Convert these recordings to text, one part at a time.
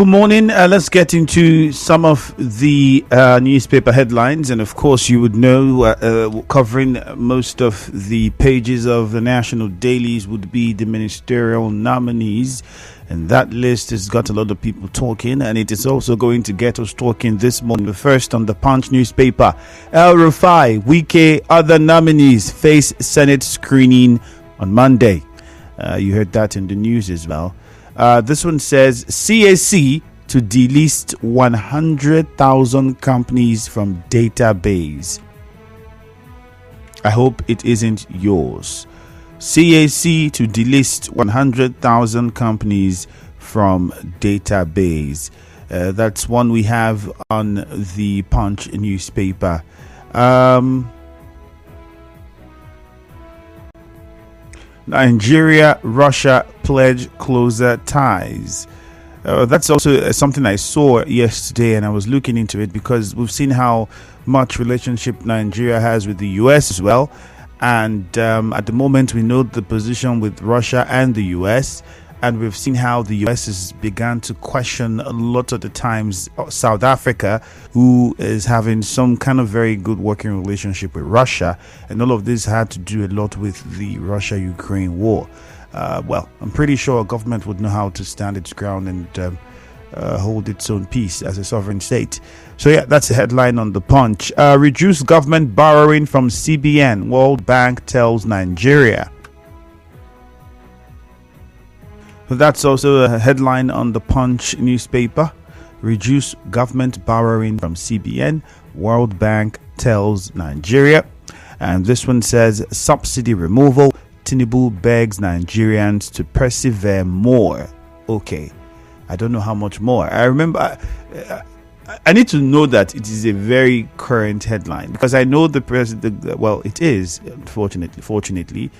Beautiful morning. Let's get into some of the newspaper headlines. And of course, you would know covering most of the pages of the national dailies would be the ministerial nominees. And that list has got a lot of people talking, and it is also going to get us talking this morning. But first, on the Punch newspaper, El Rufai, Wike, other nominees face Senate screening on Monday. You heard that in the news as well. This one says CAC to delist 100,000 companies from database. I hope it isn't yours. CAC to delist 100,000 companies from database. That's one we have on the Punch newspaper. Nigeria, Russia pledge closer ties. That's also something I saw yesterday, and I was looking into it because we've seen how much relationship Nigeria has with the US as well. And at the moment, we know the position with Russia and the US. And we've seen how the US has begun to question a lot of the times South Africa, who is having some kind of very good working relationship with Russia. And all of this had to do a lot with the Russia-Ukraine war. Well, I'm pretty sure a government would know how to stand its ground and hold its own peace as a sovereign state. So yeah, that's a headline on the Punch. Reduce government borrowing from CBN, World Bank tells Nigeria. That's also a headline on the Punch newspaper. Reduce government borrowing from CBN, World Bank tells Nigeria. And this one says subsidy removal, Tinubu begs Nigerians to persevere more. Okay, I don't know how much more. I remember I need to know that it is a very current headline because I know the president. Well, it is fortunately.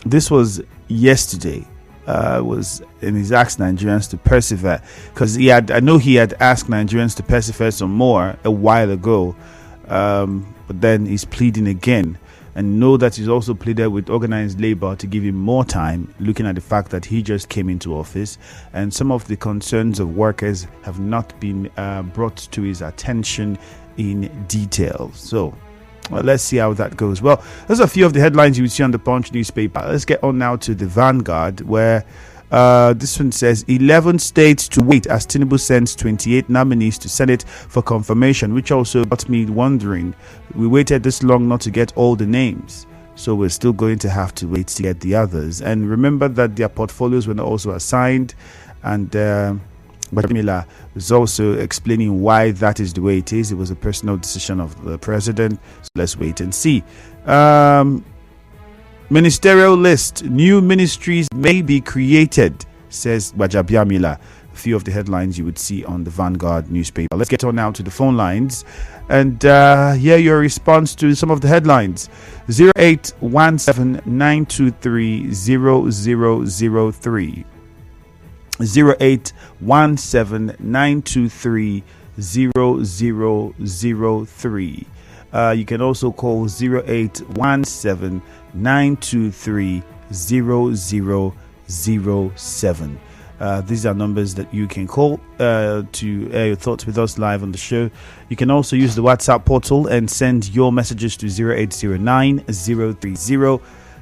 This was yesterday. Was and he's asked Nigerians to persevere because I know he had asked Nigerians to persevere some more a while ago, but then he's pleading again, and know that he's also pleaded with organized labor to give him more time, looking at the fact that he just came into office and some of the concerns of workers have not been brought to his attention in detail. So well, let's see how that goes. Well, there's a few of the headlines you would see on the Punch newspaper. Let's get on now to the Vanguard, where this one says 11 states to wait as Tinubu sends 28 nominees to Senate for confirmation, which also got me wondering. We waited this long not to get all the names, so we're still going to have to wait to get the others. And remember that their portfolios were also assigned, and but Miller is also explaining why that is the way it is. It was a personal decision of the president. So let's wait and see. Ministerial list. New ministries may be created, says Gbajabiamila. A few of the headlines you would see on the Vanguard newspaper. Let's get on now to the phone lines and hear your response to some of the headlines. 0817 923 0003. 0817 923 0003. You can also call 0817 923 0007. These are numbers that you can call to air your thoughts with us live on the show. You can also use the WhatsApp portal and send your messages to 0809 030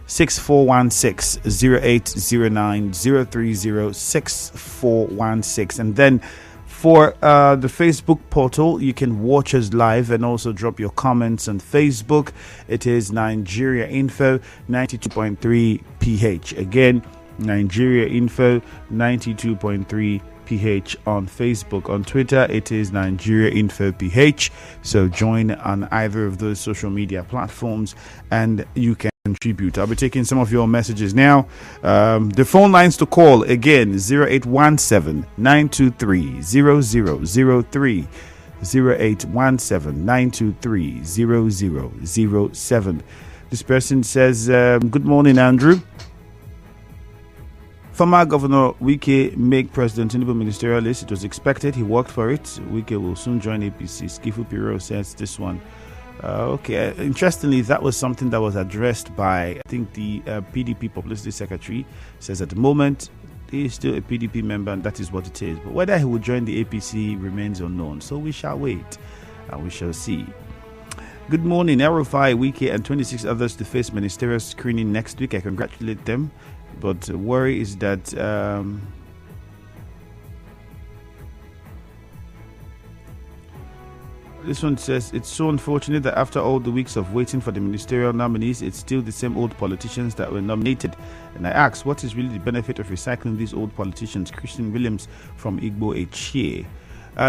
6416 0809 030 6416. And then for the Facebook portal, you can watch us live and also drop your comments on Facebook. It is Nigeria Info 92.3 PH. Again, Nigeria Info 92.3 PH on Facebook. On Twitter, it is Nigeria Info PH. So join on either of those social media platforms and you can contribute. I'll be taking some of your messages now. The phone lines to call again 0817 923 0003, 0817 923 0007. This person says, good morning, Andrew. Former Governor Wike make President Tinubu ministerial list. It was expected. He worked for it. Wike will soon join APC. Skifu Piro says this one. Okay. Interestingly, that was something that was addressed by, I think, the PDP Publicity Secretary. Says at the moment, he is still a PDP member, and that is what it is. But whether he will join the APC remains unknown. So we shall wait and we shall see. Good morning, Arufai, Wiki, and 26 others to face ministerial screening next week. I congratulate them. But the worry is that this one says, it's so unfortunate that after all the weeks of waiting for the ministerial nominees, it's still the same old politicians that were nominated. And I ask, what is really the benefit of recycling these old politicians? Christian Williams from Igbo Echie.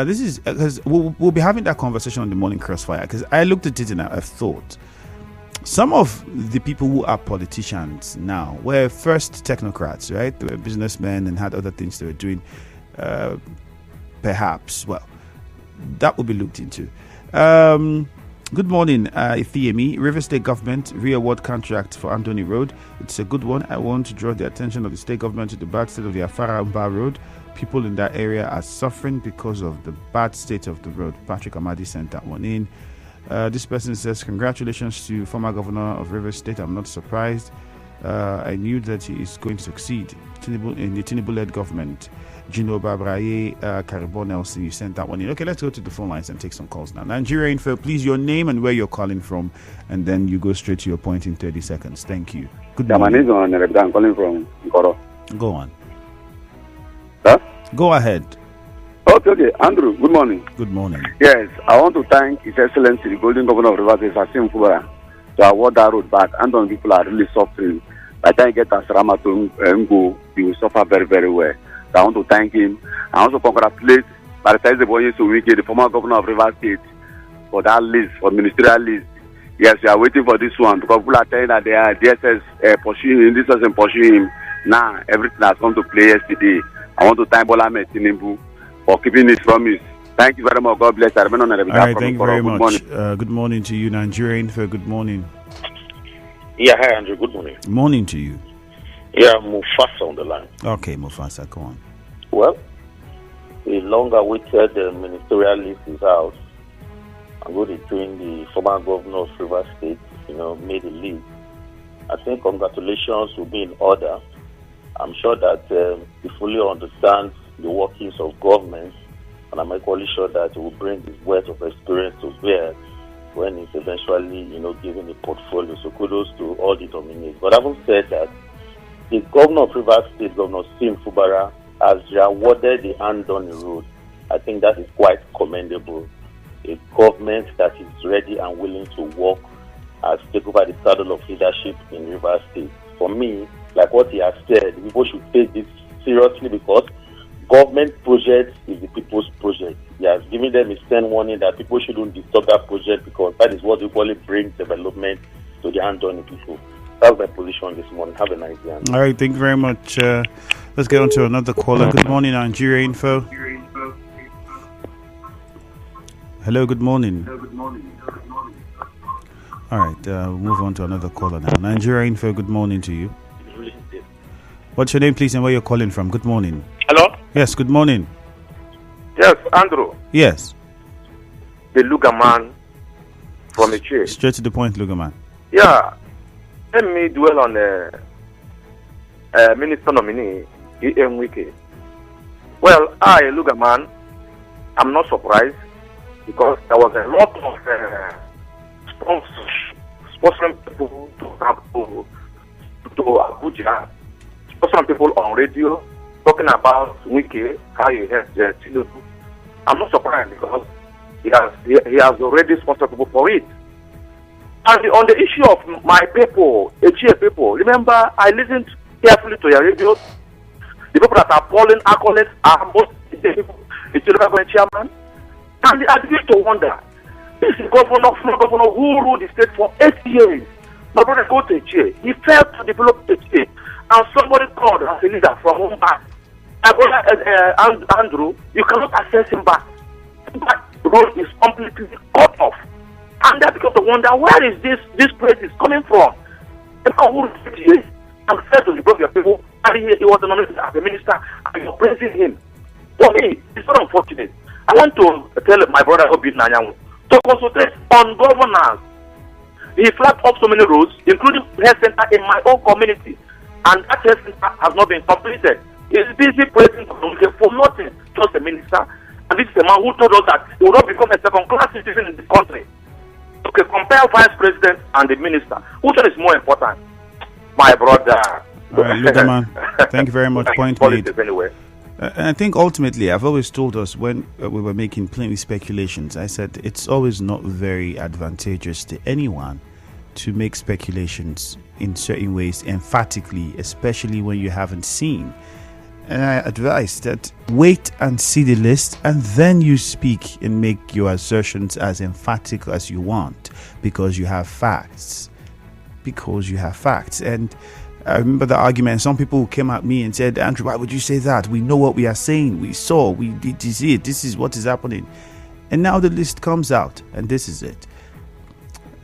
This is because we'll be having that conversation on the Morning Crossfire, because I looked at it and I thought some of the people who are politicians now were first technocrats, right? They were businessmen and had other things they were doing. Perhaps, well, that will be looked into. Good morning, Ifeemi. River State Government re-award contract for Anthony Road. It's a good one. I want to draw the attention of the state government to the bad state of the Afara Road. People in that area are suffering because of the bad state of the road. Patrick Amadi sent that one in. This person says, congratulations to former governor of River State. I'm not surprised. I knew that he is going to succeed in the Tinubu-led government. Gino Babraye, Caribon Nelson, you sent that one in. Okay, let's go to the phone lines and take some calls now. Nigeria Info, please, your name and where you're calling from, and then you go straight to your point in 30 seconds. Thank you. Good morning. My name is I'm calling from Nkoro. Go on. Huh? Go ahead. Okay. Andrew, good morning. Good morning. Yes, I want to thank His Excellency, the Golden Governor of Rivers State, Asim Fubara, to award that road back. Andon people are really suffering. By the time you get Asrama to Ngo, you will suffer very, very well. So I want to thank him. I also congratulate Barrister Boye Sowike, the former governor of Rivers State, for that list, for ministerial list. Yes, we are waiting for this one because people are telling that they are DSS pursuing him, this person pursuing him. Now, everything has come to play yesterday. I want to thank Bola Ahmed Tinubu for keeping his promise. Thank you very much. God bless. All right, thank you very much. Good morning to you, Nigerian. Good morning. Yeah, hi, Andrew. Good morning. Morning to you. Yeah, Mufasa on the line. Okay, Mufasa, go on. Well, the long-awaited ministerial list is out. I'm going to join the former governor of Rivers State, made a list. I think congratulations will be in order. I'm sure that he fully understands the workings of government, and I'm equally sure that he will bring his wealth of experience to bear when he's eventually, given a portfolio. So kudos to all the nominees. But having said that, the governor of Rivers State, Governor Sim Fubara, has awarded the hand on the road. I think that is quite commendable. A government that is ready and willing to work has taken over the saddle of leadership in Rivers State. For me, like what he has said, people should take this seriously because government project is the people's project. He has given them a stern warning that people shouldn't disturb that project because that is what equally brings development to the hand on the people. That's my position this morning. Have a nice day. All right, thank you very much. Let's get on to another caller. Good morning, Nigeria Info. Hello, good morning. All right, we'll move on to another caller now. Nigeria Info, good morning to you. What's your name, please, and where you're calling from? Good morning. Hello? Yes, good morning. Yes, Andrew. Yes. The Lugaman from the chair. Straight to the point, Lugaman. Yeah. Let me dwell on the minister nominee, E.M. Wike. Well, Lugaman, I'm not surprised because there was a lot of sponsoring people to Abuja, sponsoring people on radio, talking about Wike, how he has Tinubu. I'm not surprised because he has already sponsored people for it. And on the issue of my people, HA people, remember I listened carefully to your radio. The people that are polling accolades are most the people, the government chairman. And I begin to wonder, this is governor who ruled the state for 8 years. My brother go to HA. He failed to develop HA. And somebody called as a leader from home back. My brother Andrew, you cannot access him back. That road is completely cut off. And that becomes to wonder, where is this place is coming from? The man who is and failed to develop your people, and he was nominated as a minister, and you're praising him. For me, it's not unfortunate. I want to tell my brother Obi Nanyanwu to concentrate on governance. He flagged up so many roads, including health center in my own community, and that health center has not been completed. He's busy praising for nothing, just a minister. And this is a man who told us that he will not become a second-class citizen in the country. Okay, compare vice president and the minister. Which one is more important? My brother. All right, Lugaman, thank you very much. Point made. Anyway. I think ultimately, I've always told us when we were making plenty speculations, I said it's always not very advantageous to anyone to make speculations in certain ways emphatically, especially when you haven't seen. And I advise that wait and see the list, and then you speak and make your assertions as emphatic as you want, because you have facts. And I remember the argument. Some people came at me and said, Andrew, why would you say that? We know what we are saying. We saw. We did see it. This is what is happening. And now the list comes out, and this is it.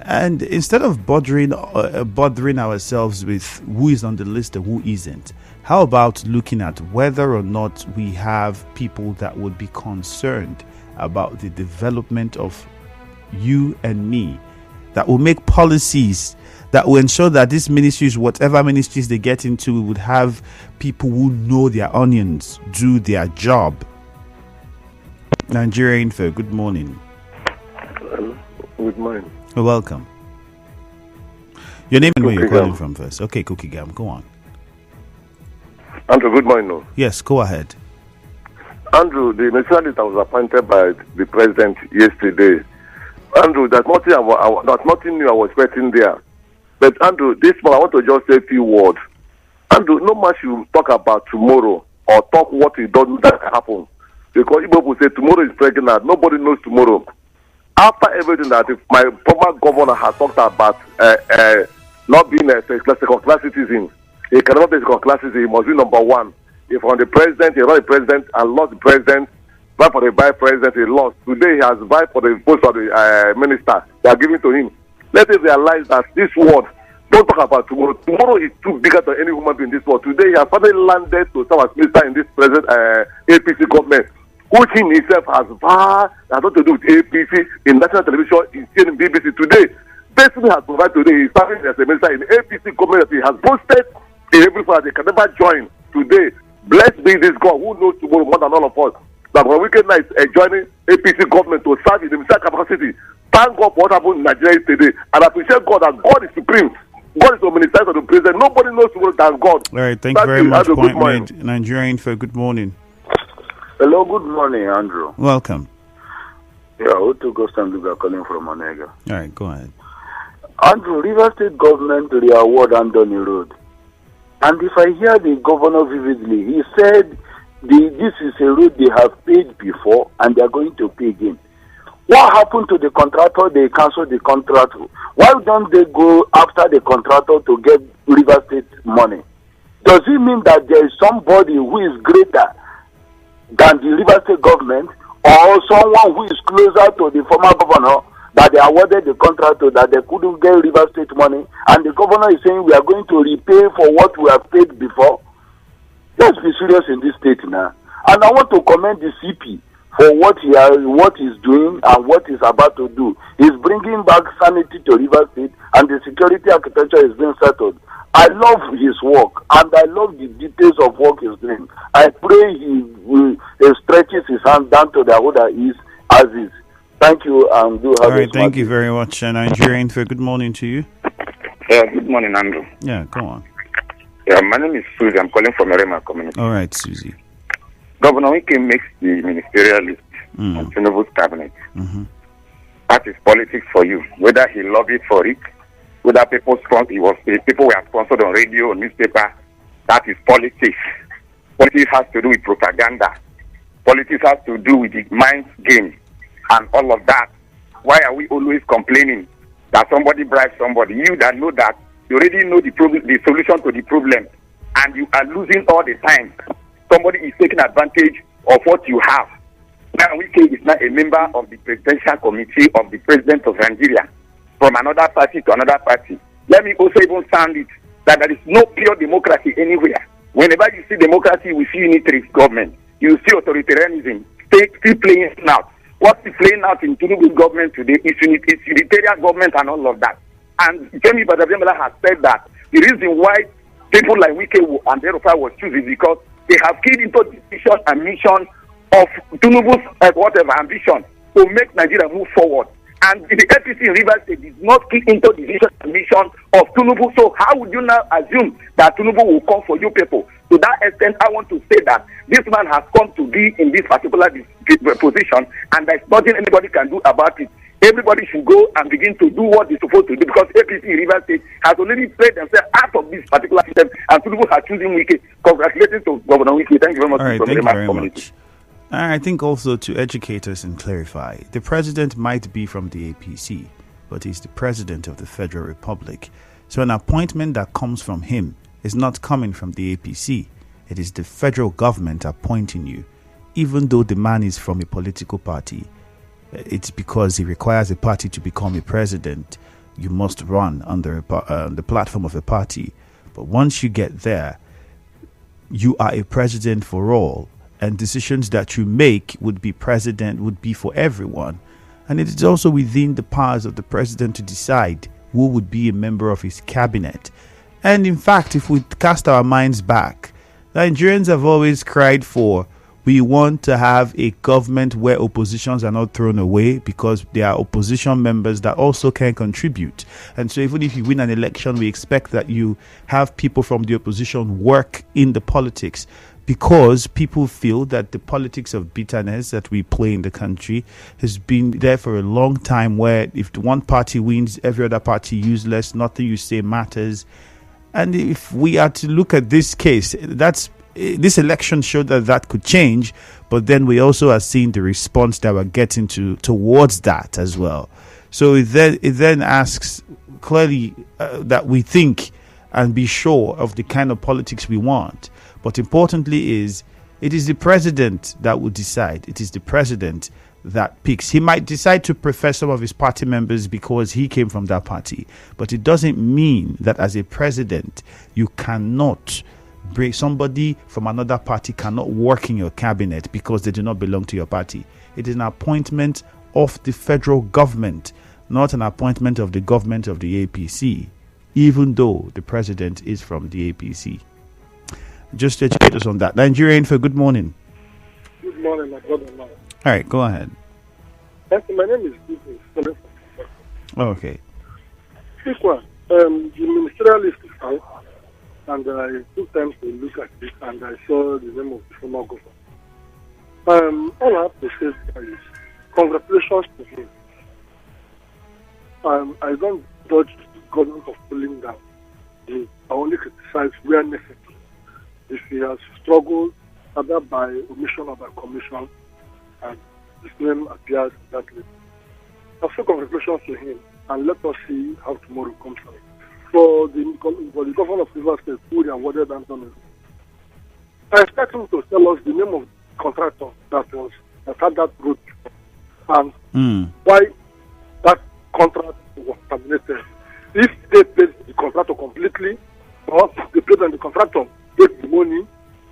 And instead of bothering ourselves with who is on the list and who isn't, how about looking at whether or not we have people that would be concerned about the development of you and me, that will make policies that will ensure that these ministries, whatever ministries they get into, would have people who know their onions, do their job. Nigeria Info, good morning. Good morning. Welcome. Your name and where you're calling from first. Okay, Cookie Gam, go on. Andrew, good morning. No. Yes, go ahead. Andrew, the nationalist that was appointed by the president yesterday. Andrew, there's nothing new I was expecting there. But Andrew, this one I want to just say a few words. Andrew, no much you talk about tomorrow or talk what you don't know that can happen. Because people will say tomorrow is pregnant. Nobody knows tomorrow. After everything that my former governor has talked about not being a second-class citizen, he cannot be a second-class citizen. He must be number one. If on the president, he run the president and lost the president, vice for the vice president, he lost. Today he has vice for the post of the minister. They are giving to him. Let us realize that this world, don't talk about tomorrow. Tomorrow is too bigger than any human being in this world. Today he has finally landed to serve as minister in this present APC government, which he himself has nothing to do with APC in national television, in CNN, BBC. Today, basically has provided today, he's serving as a minister in APC government. He has boasted in every part they can never join. Today, blessed be this God who knows tomorrow more than all of us. That on weekend nights joining APC government to serve in the minister capacity. Thank God for what happened in Nigeria today, and I appreciate God that God is supreme. God is the minister of the president. Nobody knows tomorrow than God. All right, thank you very much. Point made. Nigerian for good morning. Hello, good morning, Andrew. Welcome. Yeah, Otto Gostam Luga calling from Onega. All right, go ahead. Andrew, River State government re-award Anthony Road. And if I hear the governor vividly, he said this is a road they have paid before and they are going to pay again. What happened to the contractor? They cancelled the contract. Why don't they go after the contractor to get River State money? Does it mean that there is somebody who is greater than the River State government, or someone who is closer to the former governor that they awarded the contract to, that they couldn't get River State money, and the governor is saying we are going to repay for what we have paid before? Let's be serious in this state now. And I want to commend the CP for what he's doing and what he's about to do. He's bringing back sanity to River State, and the security architecture is being settled. I love his work, and I love the details of work he's doing. I pray he stretches his hand down to the order is as is. Thank you, and do have all right. Thank you very much, Nigerian. For good morning to you. Yeah, good morning, Andrew. Yeah, go on. Yeah, my name is Susie. I'm calling from Erema community. All right, Susie. Governor Wike makes the ministerial list on Tinubu's cabinet. Mm-hmm. That is politics for you. Whether he lobbied for it, whether people were sponsored on radio or newspaper, that is politics. Politics has to do with propaganda. Politics has to do with the mind game and all of that. Why are we always complaining that somebody bribes somebody? You that know that, you already know the solution to the problem, and you are losing all the time. Somebody is taking advantage of what you have. Now, Wike is not a member of the presidential committee of the president of Nigeria, from another party to another party. Let me also even sound it that there is no pure democracy anywhere. Whenever you see democracy, we see unitary government. You see authoritarianism still playing out. What is playing out in Tinubu government today is unitarian government and all of that. And Femi Gbajabiamila has said that the reason why people like Wike and El-Rufai was chosen is because They have keyed into the vision and mission of Tinubu's whatever ambition to make Nigeria move forward. And the APC in Rivers State did not key into the vision and mission of Tinubu. So how would you now assume that Tinubu will come for you people? To that extent, I want to say that this man has come to be in this particular position, and there's nothing anybody can do about it. Everybody should go and begin to do what they're supposed to do, because APC in Rivers State has already played themselves out of this particular system, and Tinubu has chosen Wike. Congratulations to Governor Wike. Thank you very much. All right, thank you very much. I think also to educate us and clarify, the president might be from the APC, but he's the president of the Federal Republic. So an appointment that comes from him is not coming from the APC. It is the federal government appointing you. Even though the man is from a political party, it's because he requires a party to become a president. You must run under the platform of a party. But once you get there, you are a president for all. And decisions that you make would be for everyone. And it is also within the powers of the president to decide who would be a member of his cabinet. And in fact, if we cast our minds back, Nigerians have always cried for, we want to have a government where oppositions are not thrown away, because there are opposition members that also can contribute. And so even if you win an election, we expect that you have people from the opposition work in the politics, because people feel that the politics of bitterness that we play in the country has been there for a long time, where if the one party wins, every other party useless, nothing you say matters. And if we are to look at this case, this election showed that could change, but then we also are seeing the response that we're getting towards that as well. So it then asks clearly that we think and be sure of the kind of politics we want. But importantly it is the president that will decide. It is the president that picks. He might decide to prefer some of his party members because he came from that party. But it doesn't mean that as a president, you cannot bring somebody from another party cannot work in your cabinet because they do not belong to your party. It is an appointment of the federal government, not an appointment of the government of the APC, even though the president is from the APC. Just to educate us on that. Nigerian for good morning. Good morning, my brother. All right, go ahead. Yes, my name is Goodness. Okay. Quick one. The ministerial list is out, and I took time to look at it, and I saw the name of the former governor. All I have to say is congratulations to him. I don't judge the government of pulling down. I only criticize where necessary. If he has struggled, either by omission or by commission, and his name appears in that list. So congratulations to him, and let us see how tomorrow comes out. For the governor of Rivers State, who they awarded Anthony, I expect him to tell us the name of the contractor that had that road, and why that contract was terminated. If they paid the contractor completely, or they paid on the contractor get the money,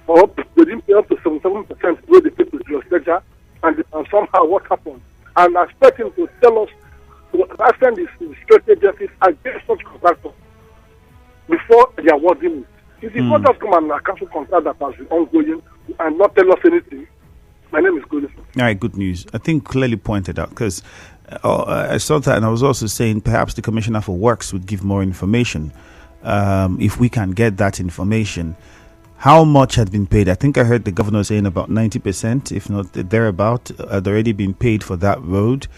or they didn't pay up to 77% where they paid to the ledger, and somehow what happened. And I expect him to tell us to extend his strategy against such contractors before they award him. If he not just come and cancel contract that has been ongoing and not tell us anything, my name is Goodness. All right, good news. I think clearly pointed out, because I saw that, and I was also saying perhaps the Commissioner for Works would give more information. If we can get that information, how much had been paid? I think I heard the governor saying about 90%, if not thereabout, had already been paid for that road.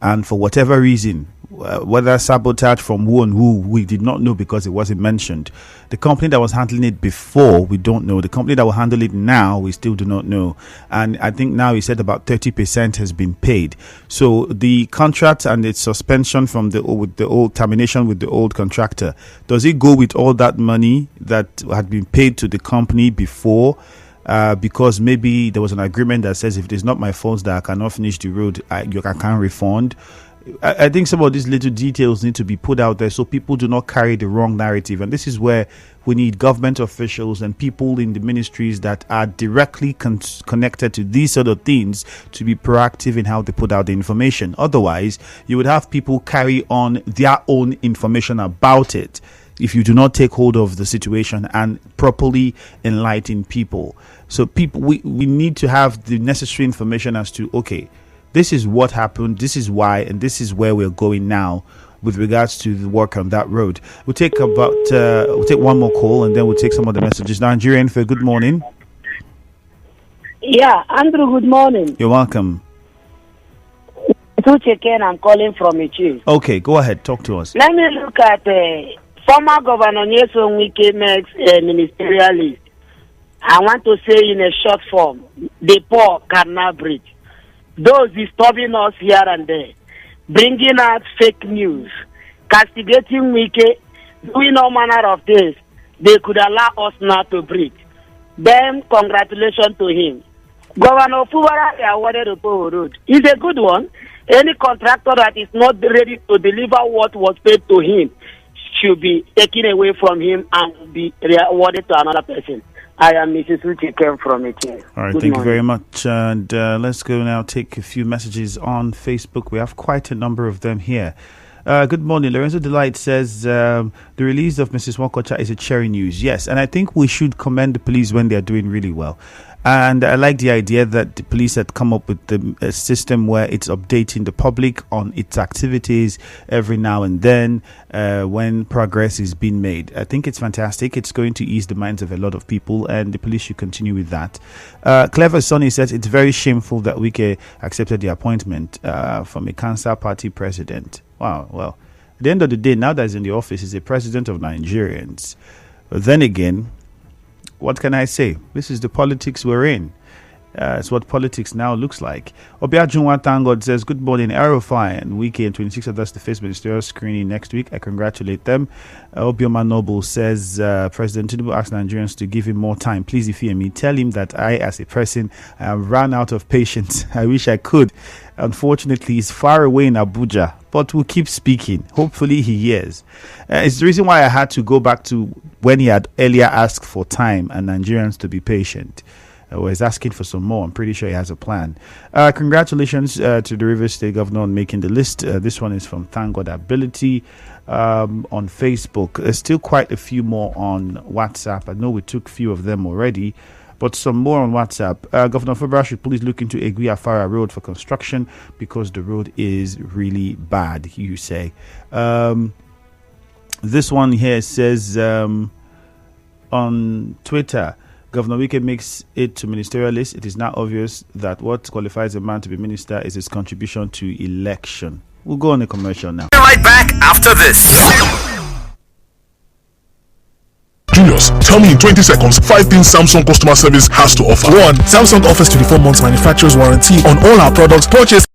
And for whatever reason, whether sabotage from who and who, we did not know because it wasn't mentioned. The company that was handling it before, we don't know. The company that will handle it now, we still do not know. And I think now he said about 30% has been paid. So the contract and its suspension from the old termination with the old contractor, does it go with all that money that had been paid to the company before? Because maybe there was an agreement that says if it is not my fault that I cannot finish the road, I can't refund. I think some of these little details need to be put out there so people do not carry the wrong narrative. And this is where we need government officials and people in the ministries that are directly connected to these sort of things to be proactive in how they put out the information. Otherwise, you would have people carry on their own information about it. if you do not take hold of the situation and properly enlighten people. So we need to have the necessary information as to, okay, this is what happened, this is why, and this is where we're going now with regards to the work on that road. We'll take one more call, and then we'll take some of the messages. Nigerian for good morning. Yeah, Andrew, good morning. You're welcome. I'm calling from Ichi. Okay, go ahead, talk to us. Let me look at former Governor Nyesom Wike makes ministerial list. I want to say in a short form, the poor cannot breathe. Those disturbing us here and there, bringing out fake news, castigating Wike, doing all manner of things, they could allow us not to breathe. Then, congratulations to him. Governor Fubara awarded the Power Road. It's a good one. Any contractor that is not ready to deliver what was paid to him should be taken away from him and be awarded to another person. I am Mrs. Uche Kem from it. All right, thank you very much. And let's go now take a few messages on Facebook. We have quite a number of them here. Good morning. Lorenzo Delight says the release of Mrs. Wakocha is a cherry news. Yes, and I think we should commend the police when they are doing really well. And I like the idea that the police had come up with a system where it's updating the public on its activities every now and then when progress is being made. I think it's fantastic. It's going to ease the minds of a lot of people, and the police should continue with that. Clever Sonny says it's very shameful that Wike accepted the appointment from a Cancer Party president. Wow, well, at the end of the day, now that he's in the office, he's a president of Nigerians. But then again, what can I say? This is the politics we're in. It's what politics now looks like. Obiajunwa Tangod says, good morning, Aerofy and Wike and 26 others to face ministerial screening next week. I congratulate them. Obioma Noble says, President Tinubu asked Nigerians to give him more time. Please, Ifeami, tell him that I, as a person, I have run out of patience. I wish I could. Unfortunately, he's far away in Abuja, but we'll keep speaking. Hopefully he hears. It's the reason why I had to go back to when he had earlier asked for time and Nigerians to be patient. Was asking for some more. I'm pretty sure he has a plan. Congratulations to the Rivers State Governor on making the list. This one is from Thank God Ability on Facebook. There's still quite a few more on WhatsApp. I know we took a few of them already, but some more on WhatsApp. Governor Fubara should please look into Egui-Afara Road for construction because the road is really bad, you say. This one here says on Twitter, Governor Wike makes it to ministerial list. It is now obvious that what qualifies a man to be minister is his contribution to election. We'll go on a commercial now. Right back after this. Julius, tell me in 20 seconds 5 things Samsung customer service has to offer. 1. Samsung offers 24 months manufacturer's warranty on all our products purchased